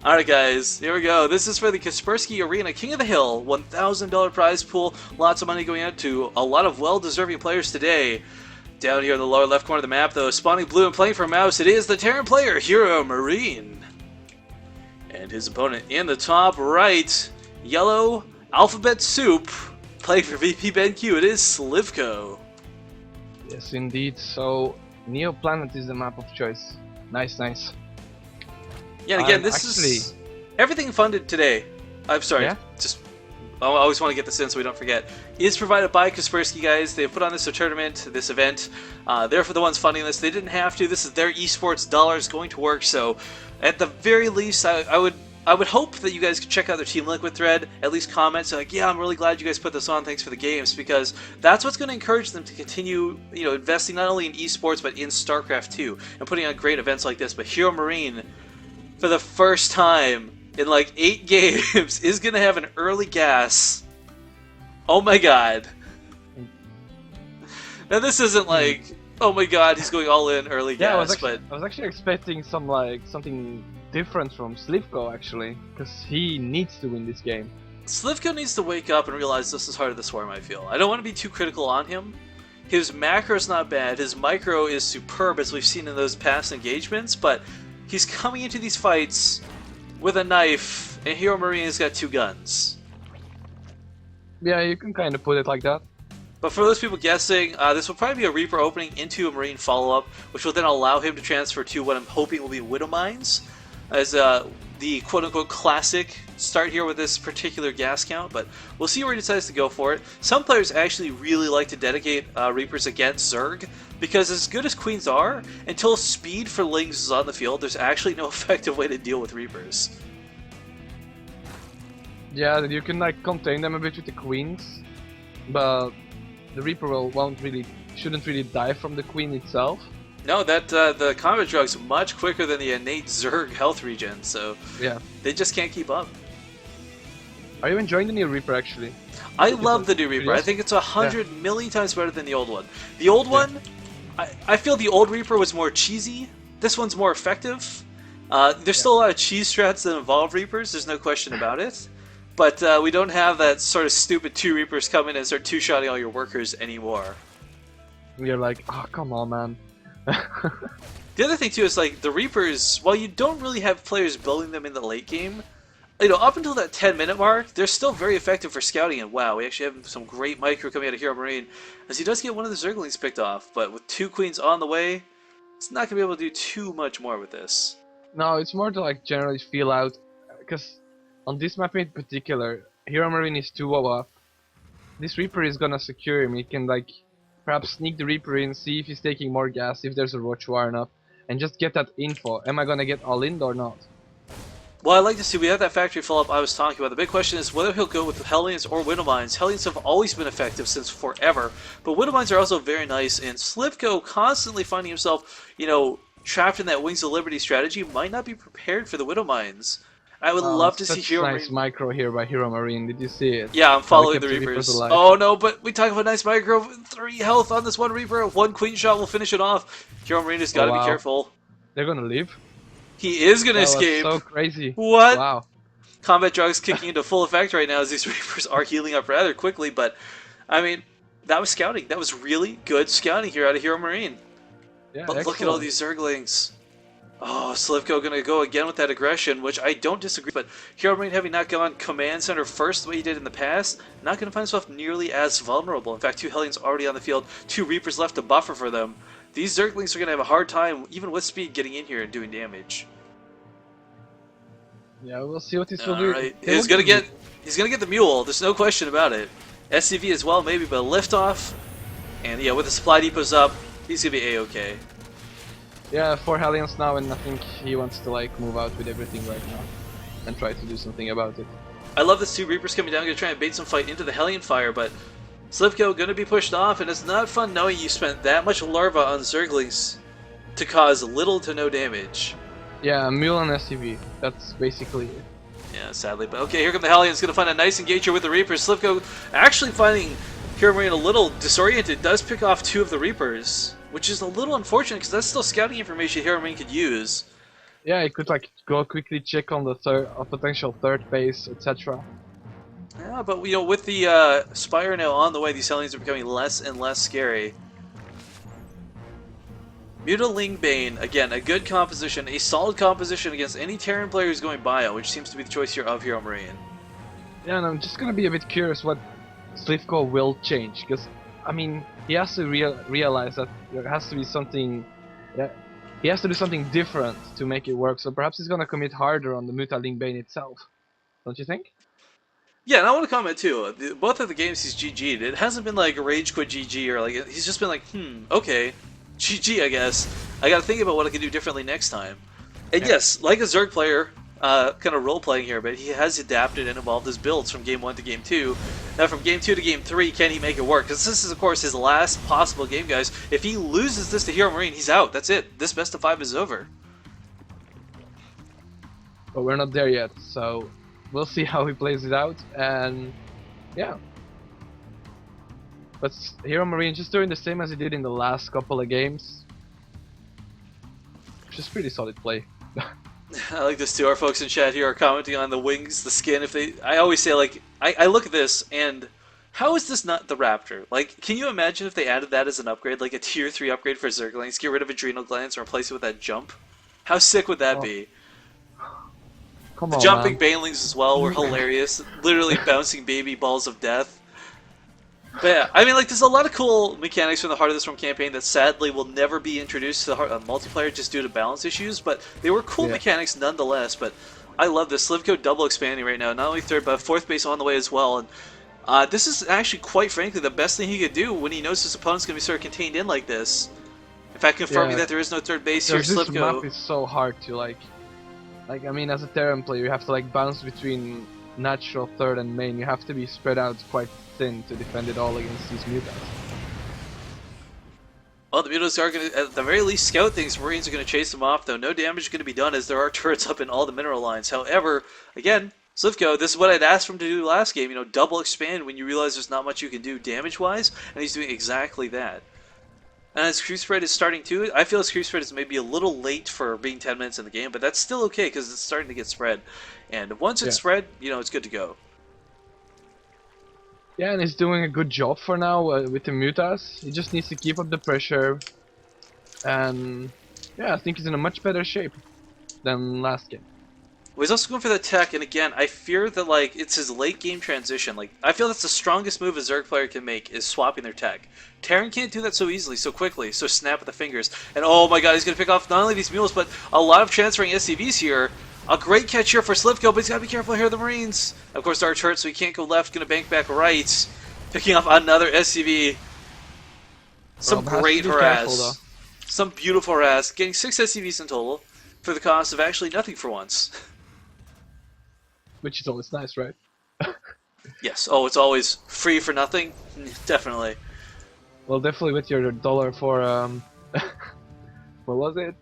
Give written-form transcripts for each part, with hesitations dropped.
Alright guys, here we go. This is for the Kaspersky Arena King of the Hill $1,000 prize pool. Lots of money going out to a lot of well-deserving players today. Down here in the lower left corner of the map though, spawning blue and playing for Mouz, it is the Terran player, HeRoMaRinE. And his opponent in the top right, yellow alphabet soup, playing for VPBenQ, it is Slivko. Yes, indeed. So, Neoplanet is the map of choice. Nice, nice. Yeah, and again, this is everything funded today. I'm sorry, I always want to get this in so we don't forget. Is provided by Kaspersky, guys. They put on this tournament, this event. They're for the ones funding this. They didn't have to. This is their esports dollars going to work. So, at the very least, I would hope that you guys could check out their Team Liquid thread. At least comment, so like, yeah, I'm really glad you guys put this on. Thanks for the games, because that's what's going to encourage them to continue, investing not only in esports but in StarCraft 2 and putting on great events like this. But HeRoMaRinE, for the first time in like 8 games, is going to have an early gas. Oh my god. Now this isn't like, oh my god, he's going all in early gas, I was actually expecting something different from Slivko actually, because he needs to win this game. Slivko needs to wake up and realize this is Heart of the Swarm, I feel. I don't want to be too critical on him. His macro is not bad, his micro is superb as we've seen in those past engagements, but he's coming into these fights with a knife, and HeRoMaRinE has got 2 guns. Yeah, you can kind of put it like that. But for those people guessing, this will probably be a Reaper opening into a Marine follow-up, which will then allow him to transfer to what I'm hoping will be Widow Mines, as the quote-unquote classic start here with this particular gas count, but we'll see where he decides to go for it. Some players actually really like to dedicate Reapers against Zerg, because as good as Queens are, until speed for Lings is on the field, there's actually no effective way to deal with Reapers. Yeah, you can like contain them a bit with the Queens, but the Reaper shouldn't really die from the Queen itself. No, that the combat drug's much quicker than the innate Zerg health regen, so yeah, they just can't keep up. Are you enjoying the new Reaper actually? I love the new Reaper. I think it's 100 million times better than the old one. The old one, I feel the old Reaper was more cheesy. This one's more effective. There's still a lot of cheese strats that involve Reapers, there's no question about it. But we don't have that sort of stupid 2 Reapers come in and start 2-shotting all your workers anymore. You're like, oh, come on, man. The other thing too is like the Reapers, while you don't really have players building them in the late game, up until that 10-minute mark, they're still very effective for scouting. And wow, we actually have some great micro coming out of HeRoMaRinE, as he does get one of the Zerglings picked off. But with 2 Queens on the way, it's not gonna be able to do too much more with this. No, it's more to like generally feel out, because on this map in particular, HeRoMaRinE is 2-0 up. This Reaper is gonna secure him. He can like perhaps sneak the Reaper in, see if he's taking more gas, if there's a Roach Warren up, and just get that info. Am I gonna get all in or not? Well, I'd like to see, we have that factory fill-up I was talking about. The big question is whether he'll go with Hellions or Widow Mines. Hellions have always been effective since forever, but Widow Mines are also very nice, and Slivko constantly finding himself, trapped in that Wings of Liberty strategy, might not be prepared for the Widow Mines. I would love to see HeRoMaRinE. Nice micro here by HeRoMaRinE. Did you see it? Yeah, I'm following the Reapers. Oh no, but we talk about nice micro. 3 health on this one Reaper. 1 Queen shot will finish it off. HeRoMaRinE has got to be careful. They're gonna leave. He is gonna escape. So crazy. What? Wow. Combat drugs kicking into full effect right now as these Reapers are healing up rather quickly. But I mean, that was scouting. That was really good scouting here out of HeRoMaRinE. Yeah, but look at all these Zerglings. Oh, Slivko gonna go again with that aggression, which I don't disagree, but HeRoMaRinE having not gone command center first the way he did in the past, not gonna find himself nearly as vulnerable. In fact, 2 Hellions already on the field, 2 Reapers left to buffer for them. These Zerglings are gonna have a hard time, even with speed, getting in here and doing damage. Yeah, we'll see what this will do. Alright, he's gonna get the mule, there's no question about it. SCV as well, maybe, but a liftoff. And yeah, with the supply depots up, he's gonna be A-okay. Yeah, 4 Hellions now, and I think he wants to like move out with everything right now and try to do something about it. I love this 2 Reapers coming down, gonna try and bait some fight into the Hellion fire, but Slivko gonna be pushed off, and it's not fun knowing you spent that much larva on Zerglings to cause little to no damage. Yeah, Mule and SCV, that's basically it. Yeah, sadly, but okay, here come the Hellions, gonna find a nice engager with the Reapers. Slivko actually finding HeRoMaRinE a little disoriented, does pick off 2 of the Reapers, which is a little unfortunate because that's still scouting information HeRoMaRinE could use. Yeah, he could like go quickly check on the potential third base, etc. Yeah, but you know, with the Spire now on the way, these Hellions are becoming less and less scary. Mutaling Bane, again, a good composition, a solid composition against any Terran player who's going bio, which seems to be the choice here of HeRoMaRinE. Yeah, and I'm just gonna be a bit curious what Slivko will change, because I mean he has to realize that there has to be something. He has to do something different to make it work. So perhaps he's gonna commit harder on the Mutaling Bane itself. Don't you think? Yeah, and I want to comment too. Both of the games he's GG'd, it hasn't been like rage quit GG or like he's just been like, okay, GG, I guess. I got to think about what I can do differently next time. And Yeah. yes, like a Zerg player, kind of role playing here, but he has adapted and evolved his builds from game 1 to game 2. Now, from game 2 to game 3, can he make it work? Because this is, of course, his last possible game, guys. If he loses this to HeRoMaRinE, he's out. That's it. This best of 5 is over. But we're not there yet, so we'll see how he plays it out. And yeah. But HeRoMaRinE just doing the same as he did in the last couple of games. Which is pretty solid play. I like this too. Our folks in chat here are commenting on the wings, the skin. If they, I always say like, I look at this and how is this not the Raptor? Like, can you imagine if they added that as an upgrade, like a tier 3 upgrade for Zerglings, get rid of adrenal glands and replace it with that jump? How sick would that be? Come The on, jumping man. banelings as well were hilarious, literally bouncing baby balls of death. But yeah, I mean, like, there's a lot of cool mechanics from the Heart of the Storm campaign that sadly will never be introduced to the multiplayer just due to balance issues, but they were cool mechanics nonetheless. But I love this. Slivko double expanding right now, not only third, but fourth base on the way as well. And this is actually, quite frankly, the best thing he could do when he knows his opponent's going to be sort of contained in like this. In fact, confirming that there is no third base here, This Slivko. map is so hard to like I mean, as a Terran player, you have to like bounce between natural, third, and main. You have to be spread out quite thin to defend it all against these mutants. Well, the mutants are going to, at the very least, scout things. Marines are going to chase them off, though. No damage is going to be done as there are turrets up in all the mineral lines. However, again, Slivko, this is what I'd asked for him to do last game. You know, double expand when you realize there's not much you can do damage-wise, and he's doing exactly that. And his creep spread is starting too. I feel his creep spread is maybe a little late for being 10 minutes in the game, but that's still okay because it's starting to get spread. And once it's spread, you know, it's good to go. Yeah, and he's doing a good job for now with the mutas. He just needs to keep up the pressure. And yeah, I think he's in a much better shape than last game. Well, he's also going for the tech, and again, I fear that like it's his late game transition. Like I feel that's the strongest move a Zerg player can make is swapping their tech. Terran can't do that so easily, so quickly, so snap at the fingers. And oh my god, he's going to pick off not only these mules, but a lot of transferring SCVs here. A great catch here for Slivko, but he's got to be careful here of the Marines. Of course, Dark's hurt, so he can't go left, going to bank back right. Picking off another SCV. Some great harass. Some beautiful harass. Getting 6 SCVs in total for the cost of actually nothing for once. Which is always nice, right? Yes. Oh, it's always free for nothing? Definitely. Well, definitely with your dollar for, what was it?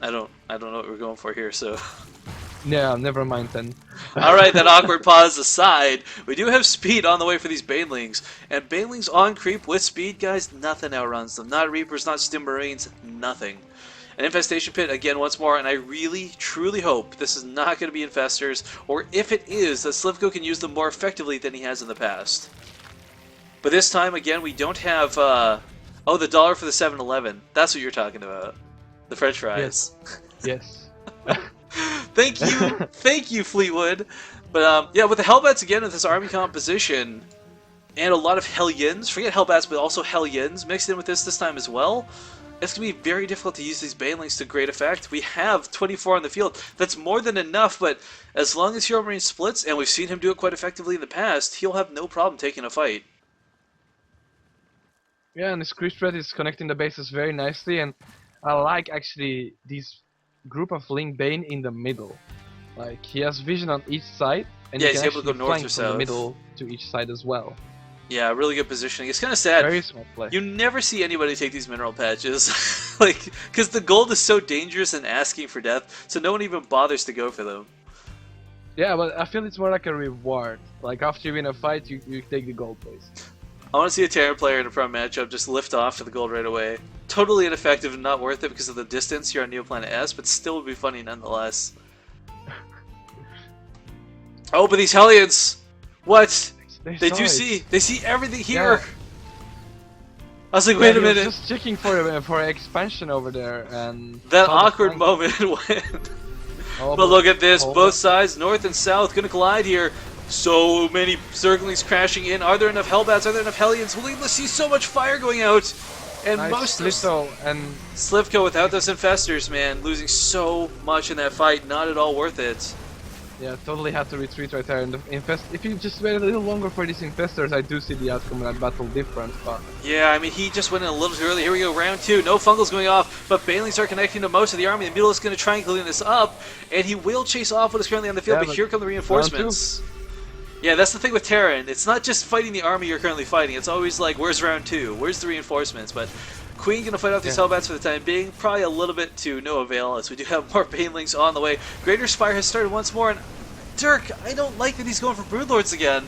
I don't know what we're going for here, so... Yeah, never mind then. Alright, that awkward pause aside, we do have speed on the way for these Banelings. And Banelings on creep with speed, guys, nothing outruns them. Not Reapers, not Stim Marines, nothing. An Infestation Pit, again, once more, and I really, truly hope this is not going to be Infestors, or if it is, that Slivko can use them more effectively than he has in the past. But this time, again, we don't have, oh, the dollar for the 7-Eleven. That's what you're talking about. The French fries. Yes. Thank you, Fleetwood. But yeah, with the Hellbats again with this army composition, and a lot of Hellions, forget Hellbats, but also Hellions mixed in with this time as well, it's going to be very difficult to use these Banelings to great effect. We have 24 on the field. That's more than enough, but as long as HeRoMaRinE splits, and we've seen him do it quite effectively in the past, he'll have no problem taking a fight. Yeah, and his creep spread is connecting the bases very nicely, and I like actually this group of Link Bane in the middle. Like he has vision on each side, and yeah, he he's can able to go north flank or from the south. middle to each side as well. Yeah, really good positioning. It's kind of sad. Very smart play. You never see anybody take these mineral patches, like, because the gold is so dangerous and asking for death, so no one even bothers to go for them. Yeah, but I feel it's more like a reward. Like after you win a fight, you take the gold base. I want to see a Terran player in a pro matchup just lift off for the gold right away. Totally ineffective and not worth it because of the distance here on Neoplanet S, but still would be funny nonetheless. Oh, but these Hellions! What? They do see. They see everything here. Yeah. I was like, wait a he was minute. just checking for expansion over there, and That awkward moment when. Oh, but look at this. Both sides, north and south, gonna collide here. So many Zerglings crashing in. Are there enough Hellbats? Are there enough Hellions? We'll see so much fire going out. And nice most of Slivko and Slivko without those infestors, man, losing so much in that fight, not at all worth it. yeah, totally had to retreat right there. And if you just wait a little longer for these infestors, I do see the outcome of that battle different. But yeah, I mean, he just went in a little too early. Here we go, round 2. No Fungals going off, but Banelings are connecting to most of the army. The Mutalisk is going to try and clean this up, and he will chase off what is currently on the field. Yeah, but here come the reinforcements. Yeah, that's the thing with Terran. It's not just fighting the army you're currently fighting. It's always like, where's round 2? Where's the reinforcements? But Queen gonna fight off these Hellbats for the time being. Probably a little bit to no avail, as we do have more Banelings on the way. Greater Spire has started once more, and Dirk, I don't like that he's going for Broodlords again.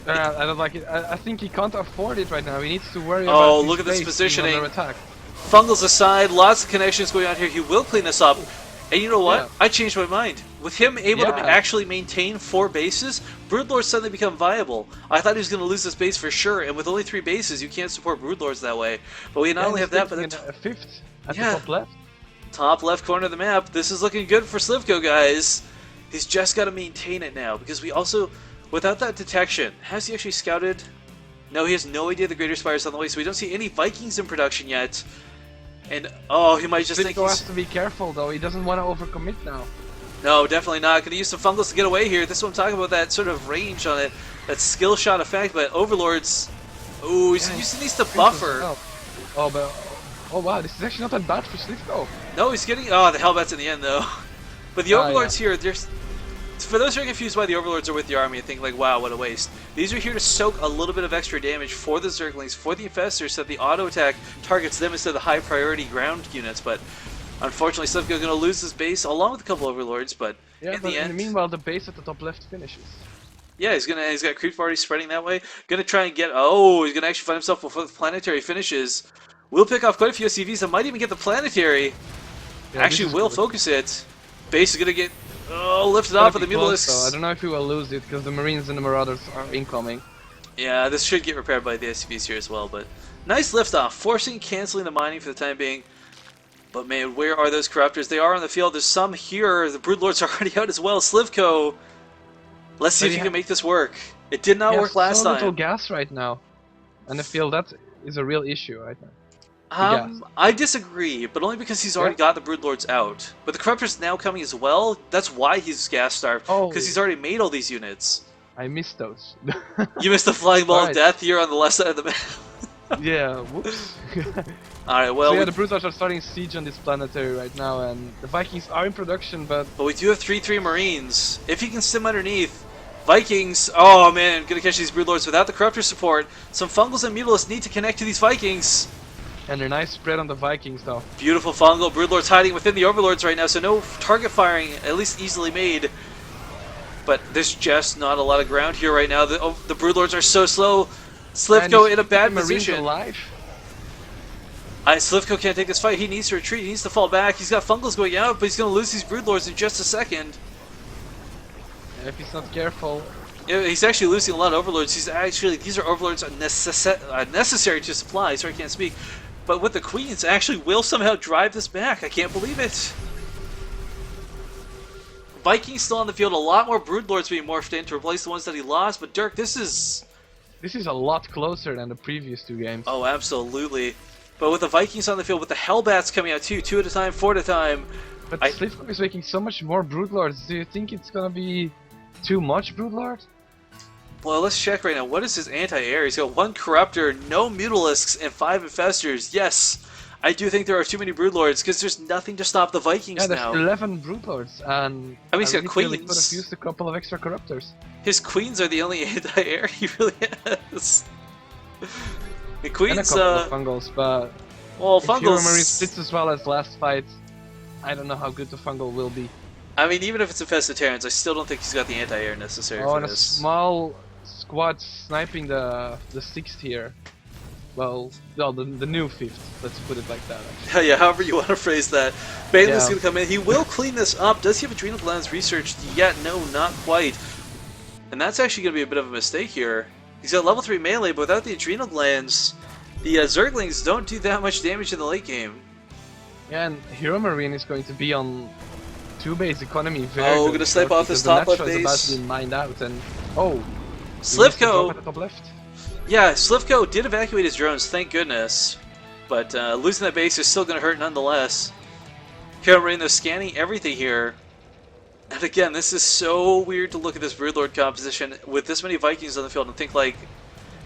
I don't like it. I think he can't afford it right now. He needs to worry about his look at this base positioning. under attack. Fungals aside, lots of connections going on here. He will clean this up. And you know what? Yeah. I changed my mind. With him able to actually maintain 4 bases, Broodlords suddenly become viable. I thought he was going to lose this base for sure, and with only 3 bases, you can't support Broodlords that way. But we not only have that, but a 5th at the top left. Top left corner of the map. This is looking good for Slivko, guys. He's just got to maintain it now, because we also, without that detection, has he actually scouted? No, he has no idea the Greater Spire is on the way, so we don't see any Vikings in production yet. And, oh, he might just think he's... has to be careful, though. He doesn't want to overcommit now. No, definitely not. Gonna use some Fungals to get away here. This is what I'm talking about, that sort of range on it. That skill shot effect, but Overlords... Ooh, he needs to buffer. Oh, but... Oh, wow, this is actually not that bad for Slivko. No, he's getting... Oh, the Hellbats in the end, though. But the Overlords here, there's... For those who are confused why the Overlords are with the army and think like, wow, what a waste. These are here to soak a little bit of extra damage for the Zerglings, for the Infestors, so that the auto attack targets them instead of the high priority ground units. But unfortunately, Slivko is going to lose his base along with a couple Overlords. But in the end, meanwhile, the base at the top left finishes. Yeah, he's got creep already spreading that way. Gonna try and get. Oh, he's gonna actually find himself before the planetary finishes. We'll pick off quite a few SCVs that might even get the planetary. Yeah, actually, will focus it. Base is gonna get. Oh, lifted off with the Mutalisks. I don't know if we will lose it because the Marines and the Marauders are incoming. Yeah, this should get repaired by the SCVs here as well, but nice liftoff, forcing canceling the mining for the time being. But man, where are those Corruptors? They are on the field. There's some here. The Broodlords are already out as well. Slivko, let's see if you can make this work. It did not work last time. So little gas right now, and I feel that is a real issue right now. I disagree, but only because he's already got the Broodlords out. But the Corruptor's now coming as well. That's why he's gas starved, because he's already made all these units. I missed those. You missed the flying ball of death here on the left side of the map. Yeah, whoops. Alright, well... So yeah, the Broodlords are starting siege on this planetary right now, and the Vikings are in production, but... But we do have 3-3 Marines. If he can stim underneath, Vikings... Oh man, gonna catch these Broodlords without the Corruptor support. Some Fungals and Mutalisks need to connect to these Vikings. And a nice spread on the Vikings, though. Beautiful Fungal. Broodlords hiding within the Overlords right now, so no target firing, at least easily made. But there's just not a lot of ground here right now. The Broodlords are so slow. Slivko in a bad position. Alive. Slivko can't take this fight. He needs to retreat. He needs to fall back. He's got Fungals going out, but he's going to lose these Broodlords in just a second. Yeah, if he's not careful. Yeah, he's actually losing a lot of Overlords. These are Overlords necessary to supply. Sorry, I can't speak. But with the Queens, actually will somehow drive this back. I can't believe it. Vikings still on the field. A lot more Broodlords being morphed in to replace the ones that he lost. But Dirk, this is a lot closer than the previous 2 games. Oh, absolutely. But with the Vikings on the field, with the Hellbats coming out too, 2 at a time, 4 at a time. But Slivko is making so much more Broodlords. Do you think it's gonna be too much Broodlord? Well, let's check right now. What is his anti-air? He's got 1 Corruptor, no Mutalisks, and 5 Infestors. Yes, I do think there are too many Broodlords because there's nothing to stop the Vikings now. Yeah, there's 11 Broodlords, and I mean, he's got Queens. He could have used a couple of extra Corruptors. His Queens are the only anti-air he really has. The Queens, and a couple of Fungals, but well, Fungals. If HeRoMaRinE splits as well as last fight, I don't know how good the Fungal will be. I mean, even if it's infested Terrans, I still don't think he's got the anti-air necessary for and this. A small squads sniping the 6th here. Well, no, the new 5th. Let's put it like that. Actually. Yeah, however you want to phrase that. Bane's Yeah. going to come in. He will clean this up. Does he have adrenal glands researched yet? No, not quite. And that's actually going to be a bit of a mistake here. He's got level 3 melee, but without the adrenal glands, the Zerglings don't do that much damage in the late game. Yeah, and HeRoMaRinE is going to be on 2 base economy. Very Oh, good going to snipe off his because top left the Natural is about to base. be mined out, and oh, Slivko! at the top left. Yeah, Slivko did evacuate his drones, thank goodness. But losing that base is still going to hurt nonetheless. HeRoMaRinE, they're scanning everything here. And again, this is so weird to look at this Broodlord composition with this many Vikings on the field and think like,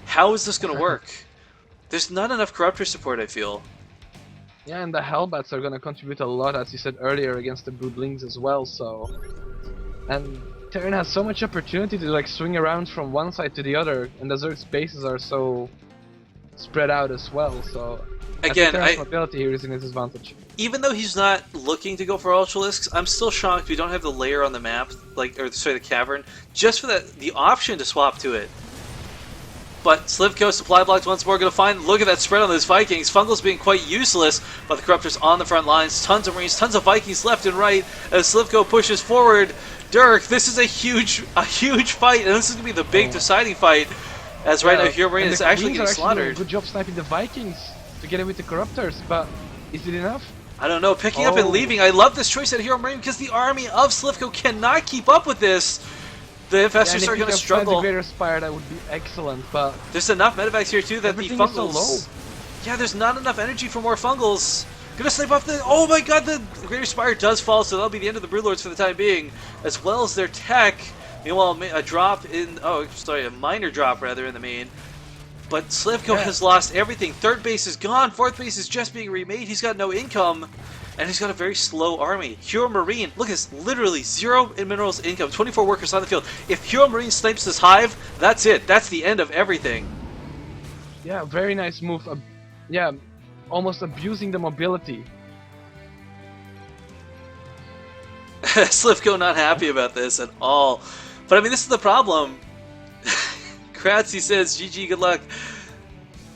how is this going to work? There's not enough Corruptor support, I feel. Yeah, and the Hellbats are going to contribute a lot, as you said earlier, against the Broodlings as well, so... And Terran has so much opportunity to like swing around from one side to the other, and the Zerg's bases are so spread out as well, so... Again, Terran's mobility here is in his advantage. Even though he's not looking to go for Ultralisks, I'm still shocked we don't have the layer on the map, like, or sorry, the cavern, just for the option to swap to it. But Slivko supply blocks once more going to find, look at that spread on those Vikings. Fungal's being quite useless, but the Corruptor's on the front lines. Tons of Marines, tons of Vikings left and right as Slivko pushes forward. Dirk, this is a huge fight, and this is going to be the big deciding fight. As right now, HeRoMaRinE is actually getting slaughtered. Doing a good job sniping the Vikings together with the Corruptors, but is it enough? I don't know, picking up and leaving. I love this choice at HeRoMaRinE because the army of Slivko cannot keep up with this. The Infestors are going to struggle. The Greater Spire, that would be excellent, but... There's enough medevacs here too that the Fungals... Is so low. Yeah, there's not enough energy for more Fungals. Gonna snipe off the... Oh my god, the Greater Spire does fall, so that'll be the end of the Broodlords for the time being, as well as their tech. Meanwhile, a drop in... Oh, sorry, a minor drop, rather, in the main. But Slivko has lost everything. 3rd base is gone. 4th base is just being remade. He's got no income. And he's got a very slow army. HeRoMaRinE, look at this, literally 0 in minerals income, 24 workers on the field. If HeRoMaRinE snipes this hive, that's it. That's the end of everything. Yeah, very nice move. Yeah, almost abusing the mobility. Slivko not happy about this at all. But I mean, this is the problem. Kratzy says, GG, good luck.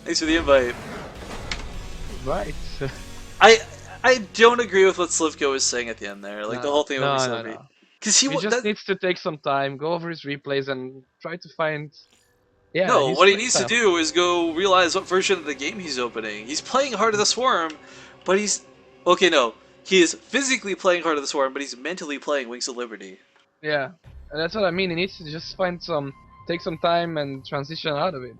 Thanks for the invite. Right. I don't agree with what Slivko was saying at the end there. Like, the whole thing about Slivko. Because he just needs to take some time, go over his replays, and try to find... Yeah, no, what he needs to do is go realize what version of the game he's opening. He's playing Heart of the Swarm, but he's... Okay, no. He is physically playing Heart of the Swarm, but he's mentally playing Wings of Liberty. Yeah, and that's what I mean. He needs to just find some... Take some time and transition out of it.